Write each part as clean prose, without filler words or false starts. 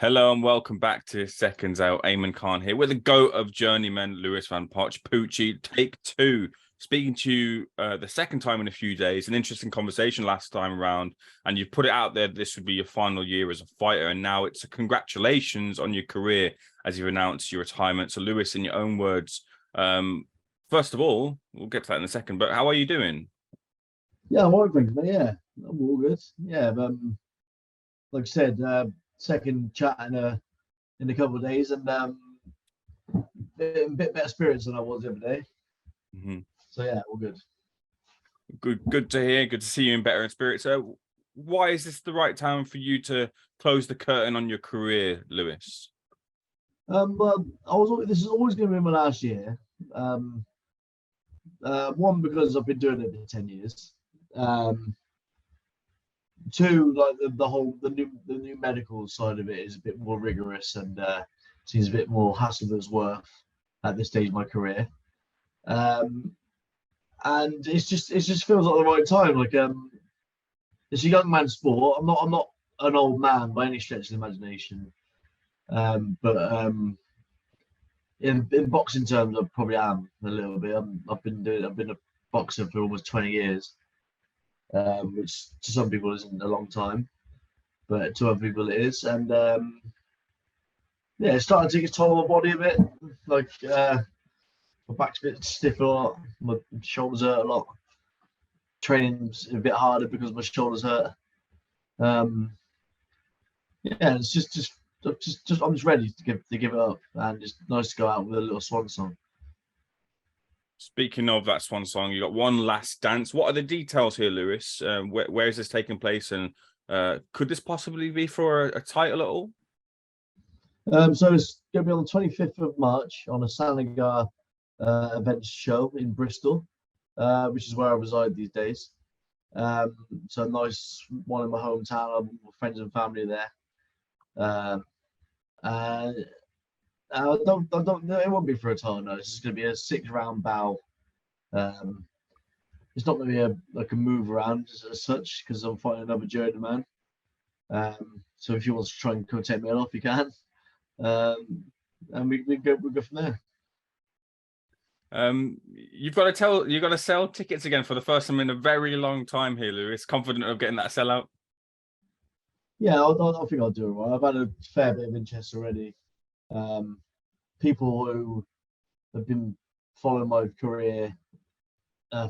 Hello and welcome back to Seconds Out. Eamon Khan here with the GOAT of Journeyman Lewis Van Poestch, Poochi, take two. Speaking to you the second time in a few days. An interesting conversation last time around, and you've put it out there this would be your final year as a fighter, and now it's a congratulations on your career as you've announced your retirement. So Lewis, in your own words, first of all, we'll get to that in a second, but how are you doing? Yeah, I'm all right, thanks, mate. Yeah, I'm all good. Yeah, like I said, second chat in a couple of days, and a bit better spirits than I was the other day. Mm-hmm. So yeah, all good. Good to hear. Good to see you in better spirits. Why is this the right time for you to close the curtain on your career, Lewis? Well, this is always going to be my last year. One, because I've been doing it for 10 years. Two, like the new medical side of it is a bit more rigorous and seems a bit more hassle than it's worth at this stage of my career. And it just feels like the right time. Like it's a young man's sport. I'm not an old man by any stretch of the imagination. But in boxing terms, I probably am a little bit. I've been a boxer for almost 20 years. Which to some people isn't a long time, but to other people it is. And yeah, it's starting to take its toll on my body a bit. Like my back's a bit stiff a lot, my shoulders hurt a lot. Training's a bit harder because my shoulders hurt. Yeah, it's just I'm just ready to give it up, and just nice to go out with a little swan song. Speaking of that swan song, you got one last dance. What are the details here, Lewis? Where is this taking place, and could this possibly be for a title at all? So it's going to be on the 25th of March on a Sanagar events show in Bristol, which is where I reside these days. So nice one in my hometown. I'm with friends and family there. I don't know. It won't be for a title. No, it's just going to be a 6-round bout. It's not going to be a move around as such because I'm fighting another journeyman. So if you want to try and come take me off, you can. And we go from there. You've got to sell tickets again for the first time in a very long time here, Lewis. Confident of getting that sellout? Yeah, I think I'll do it well. I've had a fair bit of interest already. People who have been following my career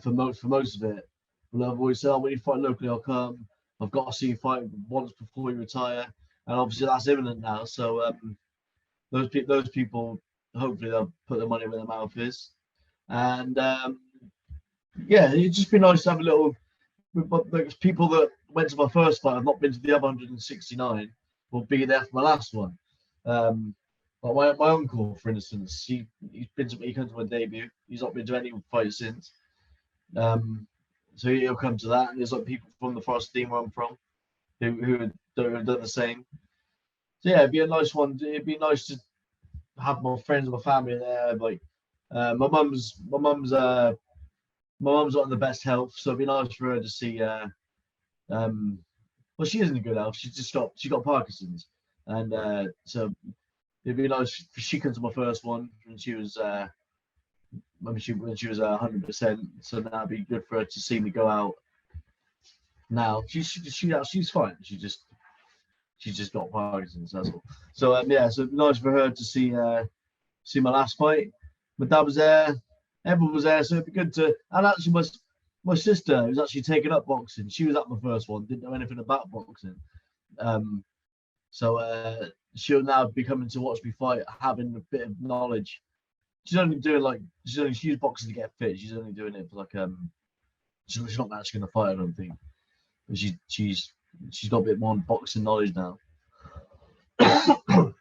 for most of it will have always said, "Oh, when you fight locally, I'll come. I've got to see you fight once before you retire," and obviously that's imminent now. So those people, hopefully they'll put their money where their mouth is, and yeah, it'd just be nice to have a little. Like people that went to my first fight, I've not been to the other 169, will be there for my last one. Like my uncle, for instance, he comes to my debut. He's not been to any fight since. So he'll come to that, and there's like people from the Forest team where I'm from who have done the same. So yeah, it'd be a nice one. It'd be nice to have my friends and my family there. Like my mum's not in the best health, so it'd be nice for her to see. Well, she isn't in good health. She got Parkinson's, and so it'd be nice if she comes to my first one when she was when she was 100%. So that'd be good for her to see me go out. Now she's fine. She just got Parkinson's. That's all. So yeah, so it'd be nice for her to see my last fight. My dad was there. Everyone was there, so it'd be good to. And actually, my sister who's actually taken up boxing. She was at my first one. Didn't know anything about boxing. So she'll now be coming to watch me fight, having a bit of knowledge. She's only doing she used boxing to get fit. She's only doing it for she's not actually gonna fight, I don't think. But she's got a bit more boxing knowledge now. So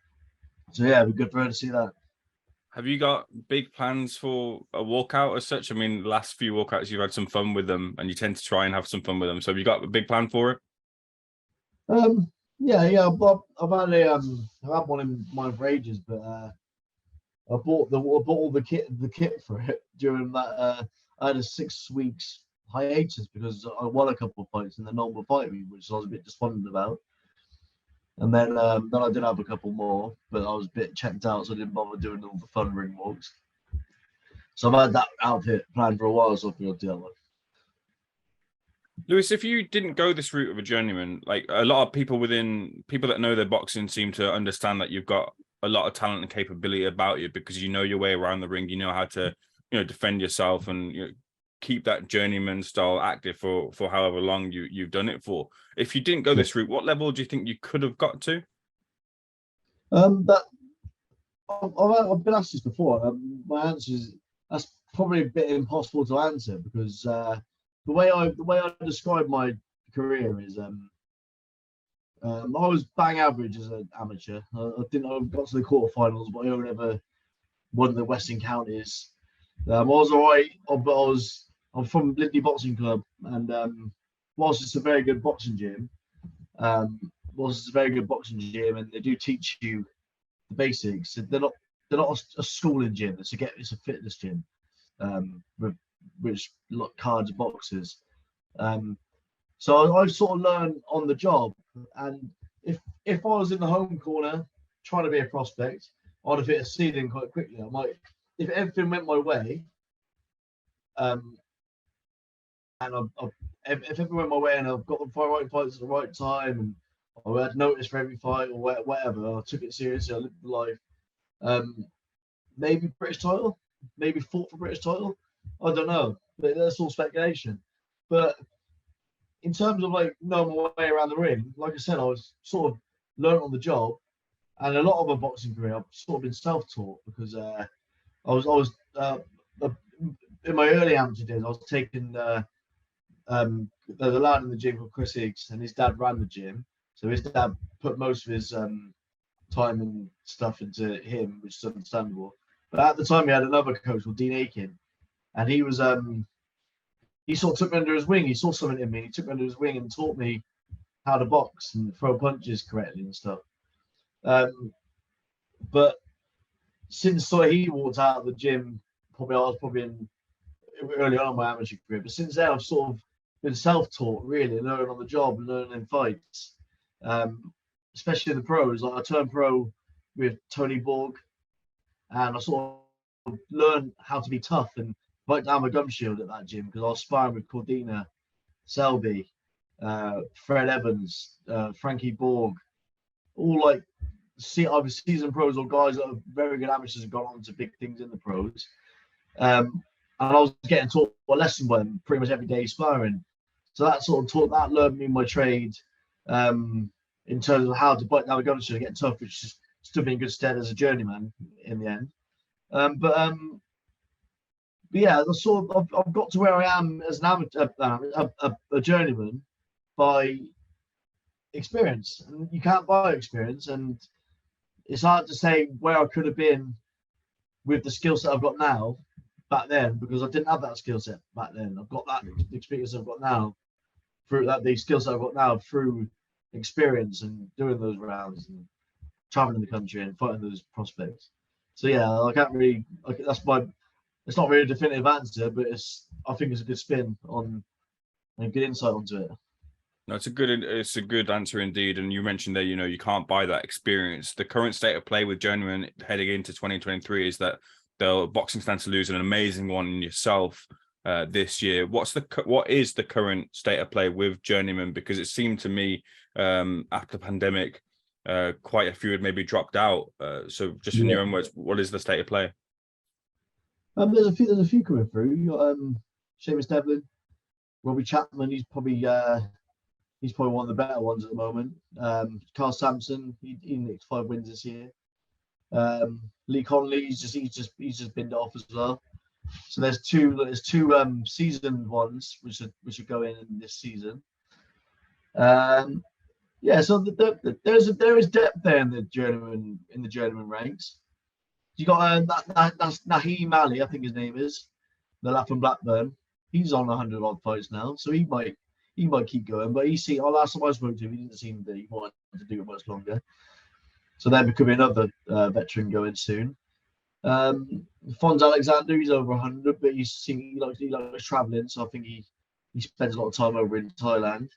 yeah, it'd be good for her to see that. Have you got big plans for a walkout as such? I mean, the last few walkouts you've had some fun with them, and you tend to try and have some fun with them. So have you got a big plan for it? Yeah. I've had one in mind for ages, but I bought all the kit for it during that. I had a 6 weeks hiatus because I won a couple of fights in the normal fight week, which I was a bit despondent about. And then I did have a couple more, but I was a bit checked out, so I didn't bother doing all the fun ring walks. So I've had that outfit planned for a while, so I think I'll do that one. Lewis, if you didn't go this route of a journeyman, like a lot of people that know their boxing seem to understand that you've got a lot of talent and capability about you because you know your way around the ring, you know how to, defend yourself and keep that journeyman style active for however long you've done it for. If you didn't go this route, what level do you think you could have got to? That I've been asked this before. My answer is that's probably a bit impossible to answer because the way I describe my career is I was bang average as an amateur. I got to the quarterfinals, but I only ever won the Western Counties. I was alright, but I'm from Lindy Boxing Club, and whilst it's a very good boxing gym, and they do teach you the basics. They're not a schooling gym. It's a fitness gym, with which cards and boxes. So I've sort of learned on the job. And if I was in the home corner trying to be a prospect, I'd have hit a ceiling quite quickly. I might, if everything went my way, and if everything went my way and I've got the right fights at the right time and I had notice for every fight or whatever, I took it seriously, I lived the life. Maybe British title, maybe fought for British title. I don't know, but that's all speculation. But in terms of like knowing my way around the ring, like I said, I was sort of learned on the job, and a lot of my boxing career I've sort of been self-taught because I was in my early amateur days I was taking there's a lad in the gym called Chris Higgs, and his dad ran the gym, so his dad put most of his time and stuff into him, which is understandable. But at the time, he had another coach called Dean Aiken, and he was he sort of took me under his wing. He saw something in me. He took me under his wing and taught me how to box and throw punches correctly and stuff. But since he walked out of the gym, I was probably in early on in my amateur career. But since then, I've sort of been self-taught, really, learning on the job, learning in fights, especially in the pros. Like I turned pro with Tony Borg, and I sort of learned how to be tough and fight down my gum shield at that gym because I was sparring with Cordina, Selby, Fred Evans, Frankie Borg, all like either seasoned pros or guys that are very good amateurs and gone on to big things in the pros. And I was getting taught a lesson by them pretty much every day sparring. So that sort of learned me my trade in terms of how to bite down a gun shield and get tough, which just stood me in good stead as a journeyman in the end. But yeah, I've got to where I am as an amateur, a journeyman by experience, and you can't buy experience, and it's hard to say where I could have been with the skill set I've got now back then because I didn't have that skill set back then. I've got that experience I've got now through that the skill set I've got now through experience and doing those rounds and traveling the country and fighting those prospects. So yeah, I can't really. It's not really a definitive answer, but I think it's a good spin on and good insight onto it. No, it's a good answer indeed. And you mentioned there, you can't buy that experience. The current state of play with Journeyman heading into 2023 is that the boxing stands to lose an amazing one in yourself this year. What is the current state of play with Journeyman? Because it seemed to me after the pandemic, quite a few had maybe dropped out. So just in your own words, what is the state of play? There's a few coming through. You got Seamus Devlin, Robbie Chapman. He's probably one of the better ones at the moment. Carl Sampson, he nicked 5 wins this year. Lee Conley, he's just binned off as well. So there's two seasoned ones which are going in this season. Yeah, so there is depth there in the journeyman ranks. You got that's Naheem Ali, I think his name is, the lad from Blackburn. He's on 100 odd fights now, so he might keep going. But last time I spoke to him, he didn't seem that he wanted to do it much longer. So there could be another veteran going soon. Fons Alexander, he's over 100, but he likes traveling, so I think he spends a lot of time over in Thailand.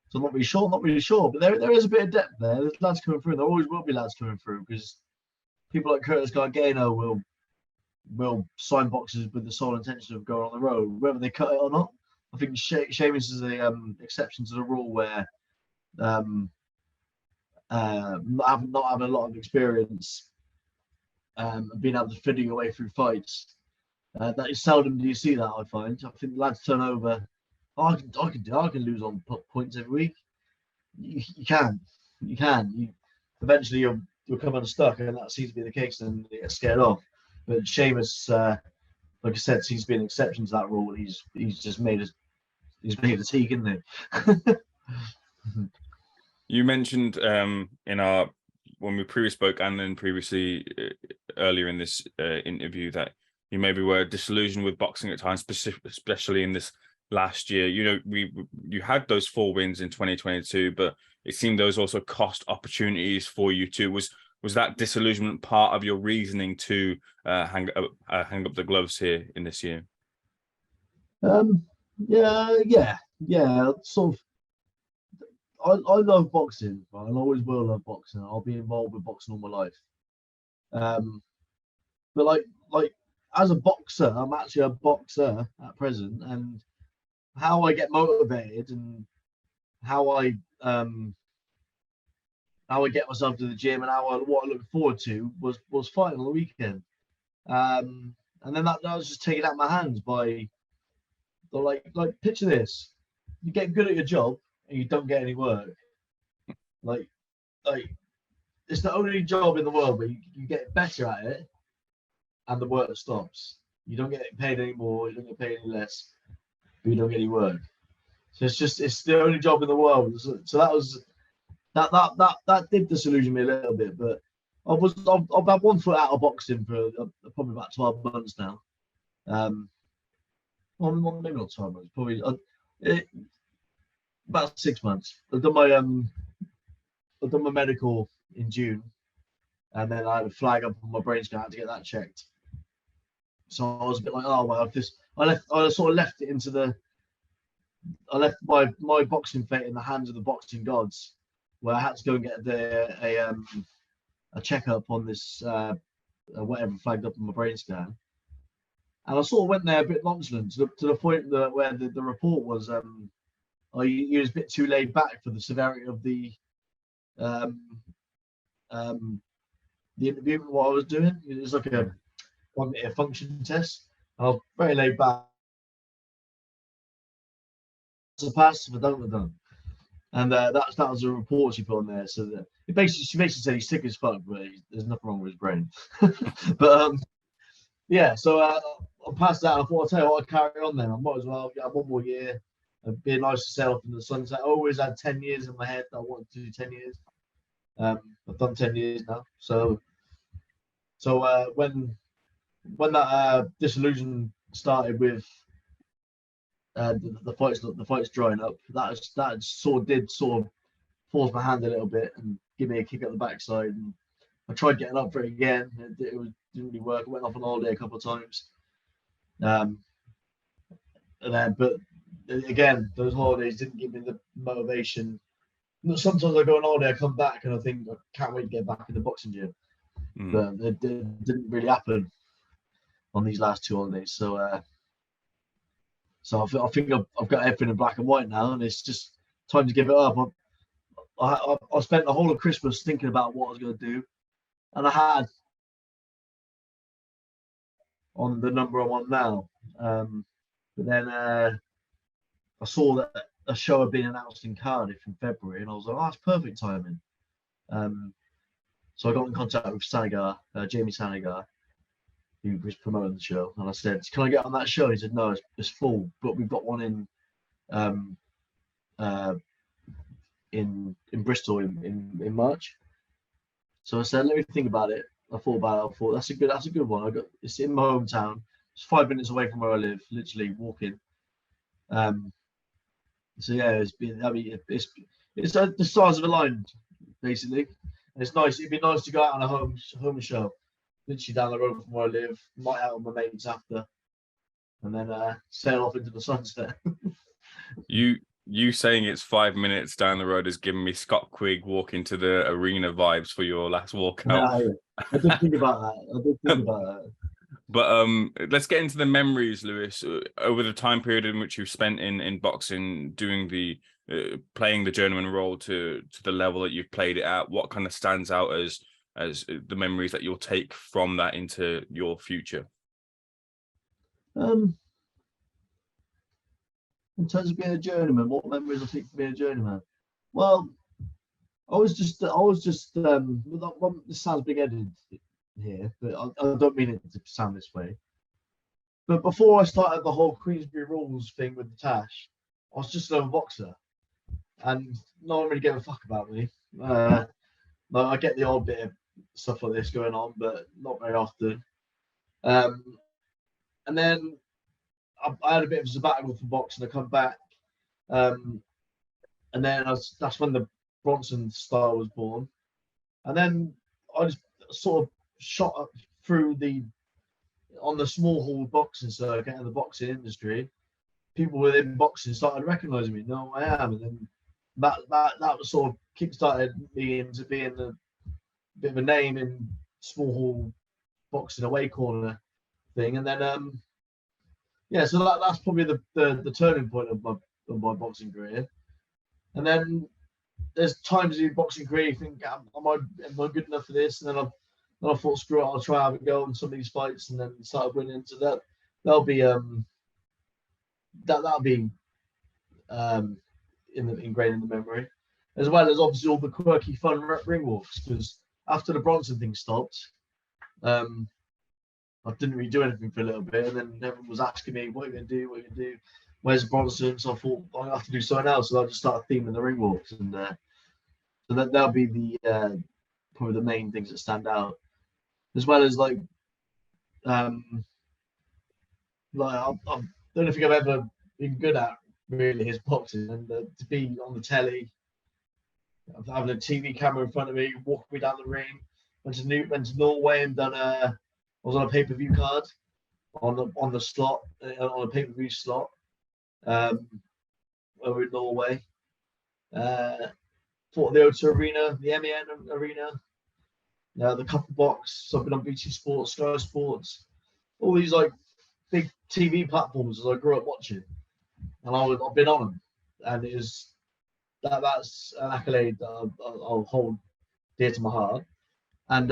So I'm not really sure. But there is a bit of depth there. There's lads coming through. There always will be lads coming through because people like Curtis Gargano will sign boxes with the sole intention of going on the road, whether they cut it or not. I think Sheamus is the exception to the rule where not having a lot of experience being able to fiddle your way through fights. That is seldom do you see that, I find. I think lads turn over. Oh, I can lose on points every week. You can. Eventually you'll come unstuck, and that seems to be the case, and you get scared off. But Sheamus, like I said, seems to be an exception to that rule. He's just made a teak, isn't he? You mentioned in our when we previously spoke, and then previously earlier in this interview, that you maybe were disillusioned with boxing at times, especially in this last year. You know, you had those 4 wins in 2022, but it seemed those also cost opportunities for you too. Was that disillusionment part of your reasoning to hang up the gloves here in this year? Yeah. Sort of. I love boxing, right? I always will love boxing. I'll be involved with boxing all my life. But like as a boxer, I'm actually a boxer at present, and how I get motivated and how I get myself to the gym and what I look forward to was fighting on the weekend. And then that was just taken out of my hands by like picture this: you get good at your job and you don't get any work. Like it's the only job in the world where you get better at it and the work stops. You don't get paid any more, you don't get paid any less, but you don't get any work. So it's the only job in the world. So that did disillusion me a little bit, but I've had one foot out of boxing for probably about 12 months now. Well, maybe not 12 months, probably about 6 months. I've done my medical in June, and then I had a flag up on my brain scan. I had to get that checked. So I was a bit like, oh well, I sort of left it into the. I left my boxing fate in the hands of the boxing gods, where I had to go and get a checkup on this whatever flagged up on my brain scan, and I sort of went there a bit nonchalant to the point that where the report was he was a bit too laid back for the severity of the interview. What I was doing, it was like a cognitive function test. I was very laid back. To pass, if I don't, I don't. And that was a report she put on there. So that she basically said he's sick as fuck, but there's nothing wrong with his brain. But yeah. So I passed that. I thought, I'll tell you what, I'll carry on then. I might as well have 1 more year. It'd be nice to sail off in the sunset. I always had 10 years in my head that I wanted to do 10 years. I've done 10 years now. So when that disillusion started with the fights drying up, that sort of force my hand a little bit and give me a kick at the backside. And I tried getting up for it again. It didn't really work. I went off on holiday a couple of times. But again, those holidays didn't give me the motivation. Sometimes I go on holiday, I come back, and I think I can't wait to get back in the boxing gym. But it didn't really happen on these last 2 holidays. So I think I've got everything in black and white now, and it's just time to give it up. I spent the whole of Christmas thinking about what I was going to do, and I had on the number I'm on now. But then I saw that a show had been announced in Cardiff in February, and I was like, oh, that's perfect timing. So I got in contact with Jamie Sanagar, who was promoting the show, and I said, can I get on that show? He said, no, it's full, but we've got one in Bristol in March. So I said, let me think about it. I thought that's a good one. It's in my hometown. It's 5 minutes away from where I live, literally walking. So yeah, it's the stars have aligned, basically. And it's nice. It'd be nice to go out on a home show, literally down the road from where I live. Might out with my mates after, and then sail off into the sunset. You You saying it's 5 minutes down the road is giving me Scott Quigg walking to the arena vibes for your last walkout. I did think about that. But let's get into the memories, Lewis. Over the time period in which you've spent in boxing, doing the playing the journeyman role to the level that you've played it at, what kind of stands out as the memories that you'll take from that into your future? In terms of being a journeyman, what memories I think of being a journeyman? Well, I was just this sounds big-headed here, but I don't mean it to sound this way. But before I started the whole Queensberry rules thing with the Tash, I was just another boxer, and no one really gave a fuck about me. I get the odd bit of stuff like this going on, but not very often. And then I had a bit of a sabbatical from boxing. I come back, and then that's when the Bronson style was born. And then I just sort of shot up through on the small hall boxing circuit and the boxing industry. People within boxing started recognizing me, know who I am, and then that was sort of kickstarted me into being a bit of a name in small hall boxing away corner thing. And then so that's probably the turning point of my boxing career. And then there's times in your boxing career you think, am I good enough for this? And then I thought, screw it, I'll try have a go on some of these fights, and then started winning. So that'll be ingrained in the memory, as well as obviously all the quirky fun ring walks. Because after the Bronson thing stopped, I didn't really do anything for a little bit, and then everyone was asking me, what are you gonna do? What are you gonna do? Where's Bronson? So I thought I have to do something else. So I just started theming the ring walks, and so that'll be probably the main things that stand out, as well as I don't think I've ever been good at really is boxing, and to be on the telly, having a TV camera in front of me, walking me down the ring. Went to Norway and done I was on a pay-per-view card on the slot, on a pay-per-view slot over in Norway. Fought the O2 Arena, the MEN Arena, the Couple Box, something on BT Sports, Sky Sports, all these like big TV platforms as I grew up watching, and I've been on them, and that's an accolade that I'll hold dear to my heart. And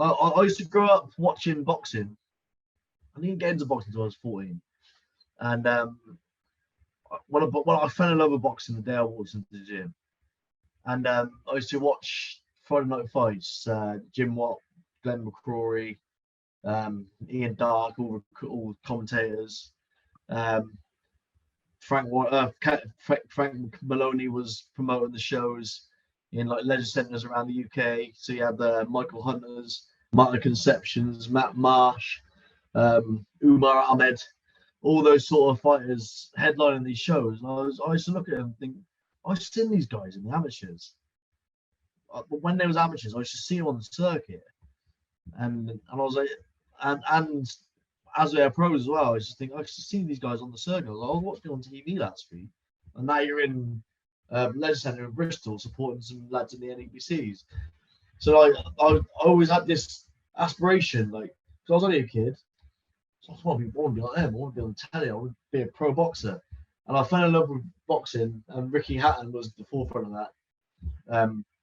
I used to grow up watching boxing. I didn't get into boxing until I was 14, and when I fell in love with boxing the day I walked into the gym, and I used to watch Friday night fights, Jim Watt, Glenn McCrory, Ian Dark, all commentators. Frank Maloney was promoting the shows in like leisure centres around the UK. So you had Michael Hunters, Martin Conceptions, Matt Marsh, Umar Ahmed, all those sort of fighters headlining these shows. And I used to look at them and think, I've seen these guys in the amateurs. But when they was amateurs, I used to see them on the circuit. And I was like, and as they're pros as well, I just think I used to see these guys on the circuit. I was watching on TV last week, and now you're in leisure centre in Bristol supporting some lads in the NEBCs. So I always had this aspiration, like, because I was only a kid, so I want to be like them. I want to be on telly. I want to be a pro boxer, and I fell in love with boxing. And Ricky Hatton was at the forefront of that.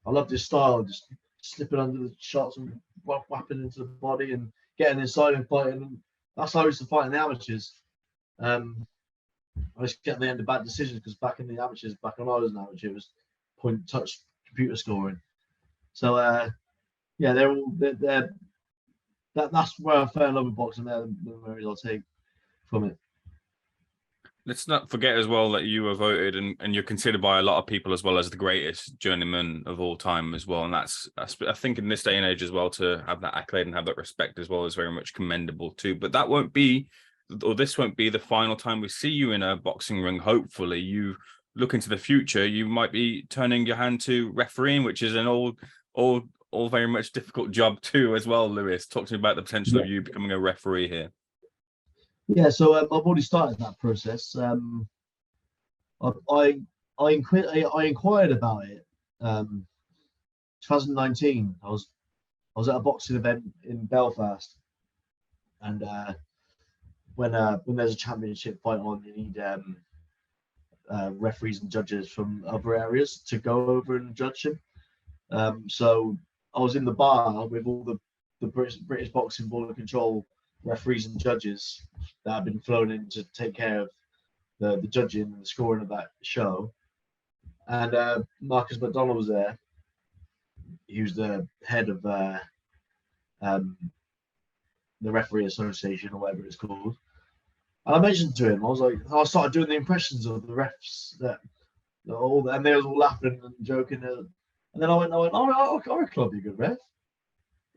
I loved his style, just slipping under the shots and whapping into the body and getting inside and fighting. And that's how I used to fight in the amateurs. I used to get in the end of bad decisions because back in the amateurs, back when I was an amateur, it was point touch computer scoring. So that's where I fell in love with boxing. They're the memories I'll take from it. Let's not forget as well that you were voted and you're considered by a lot of people as well as the greatest journeyman of all time as well. And that's I think in this day and age as well, to have that accolade and have that respect as well is very much commendable too. But that won't be, or this won't be the final time we see you in a boxing ring. Hopefully you look into the future, you might be turning your hand to refereeing, which is an all very much difficult job too as well. Lewis, talk to me about the potential of you becoming a referee here. Yeah, so I've already started that process. I inquired about it. 2019, I was at a boxing event in Belfast, and when there's a championship fight on, you need referees and judges from other areas to go over and judge them. So I was in the bar with all the British Boxing Board of Control referees and judges that have been flown in to take care of the judging and the scoring of that show. And Marcus McDonald was there. He was the head of the referee association, or whatever it's called. And I mentioned to him, I started doing the impressions of the refs and they was all laughing and joking. And then I went, I reckon I'll be a good ref.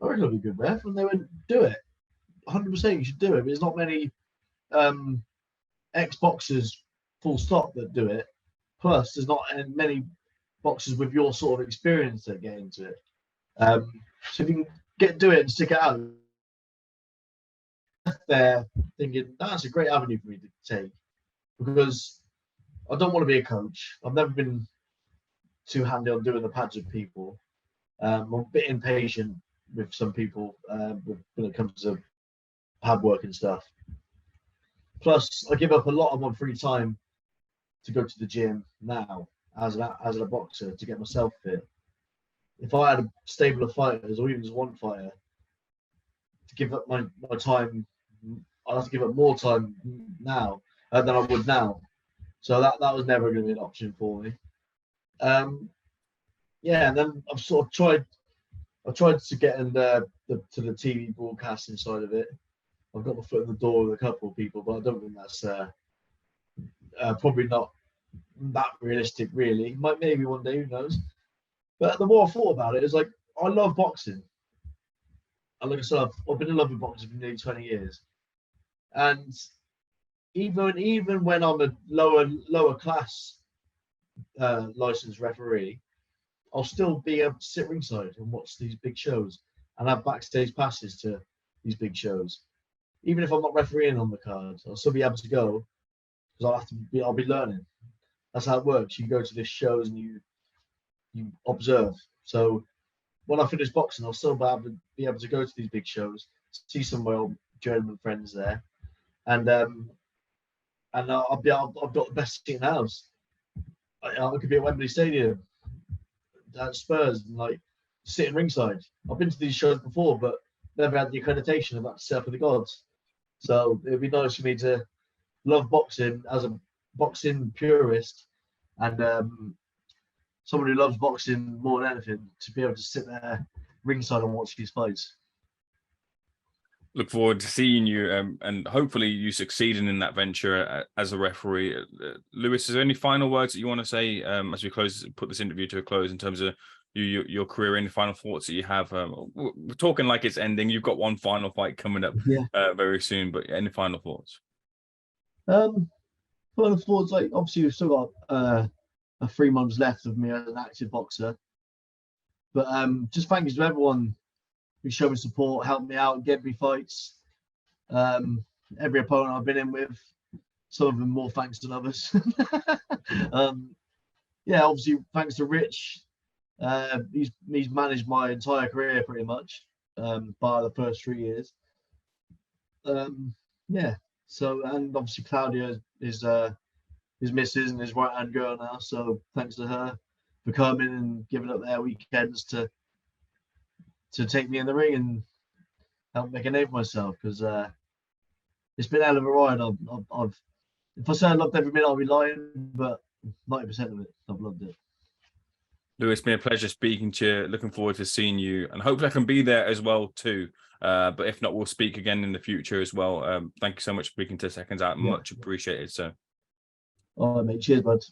I reckon I'll be a good ref. And they went, do it. 100% you should do it. There's not many ex-boxers, full stop, that do it. Plus, there's not many boxers with your sort of experience that get into it. So if you can do it and stick it out, there thinking that's a great avenue for me to take, because I don't want to be a coach. I've never been too handy on doing the pads with people. I'm a bit impatient with some people when it comes to pad work and stuff. Plus, I give up a lot of my free time to go to the gym now as a boxer to get myself fit. If I had a stable of fighters, or even just one fighter, to give up my time, I'd have to give up more time now than I would now. So that was never going to be an option for me. Yeah, and then I've sort of tried to get in to the TV broadcasting side of it. I've got my foot in the door with a couple of people, but I don't think that's probably not that realistic, really. Maybe one day, who knows? But the more I thought about it, it's like, I love boxing. And like I said, I've been in love with boxing for nearly 20 years. And even when I'm a lower class licensed referee, I'll still be able to sit ringside and watch these big shows and have backstage passes to these big shows. Even if I'm not refereeing on the card, I'll still be able to go, because I'll be learning. That's how it works. You go to these shows and you observe. So when I finish boxing, I'll still be able to go to these big shows, see some of my old German friends there, and I've got the best seat in the house. I could be at Wembley Stadium at Spurs and like sitting ringside. I've been to these shows before, but never had the accreditation of that to set up for the gods. So it'd be nice for me to love boxing as a boxing purist and someone who loves boxing more than anything, to be able to sit there ringside and watch these fights. Look forward to seeing you, and hopefully you succeeding in that venture as a referee. Lewis, is there any final words that you want to say as we put this interview to a close, in terms of your career? Any final thoughts that you have? We're talking like it's ending. You've got one final fight coming up very soon, but any final thoughts? Final thoughts, like, obviously we've still got 3 months left of me as an active boxer, but just thank you to everyone who showed me support, helped me out, gave me fights. Every opponent I've been in with, some of them more thanks than others. Yeah, obviously thanks to Rich. He's managed my entire career pretty much, by the first 3 years. Yeah. So, and obviously Claudia is his missus and his right-hand girl now. So thanks to her for coming and giving up their weekends to take me in the ring and help make a name for myself, because it's been a hell of a ride. If I say I loved every minute, I'll be lying, but 90% of it, I've loved it. Lewis, it's been a pleasure speaking to you. Looking forward to seeing you, and hopefully I can be there as well too. But if not, we'll speak again in the future as well. Thank you so much for speaking to Seconds Out. Much appreciated. So, all right, mate. Cheers, bud.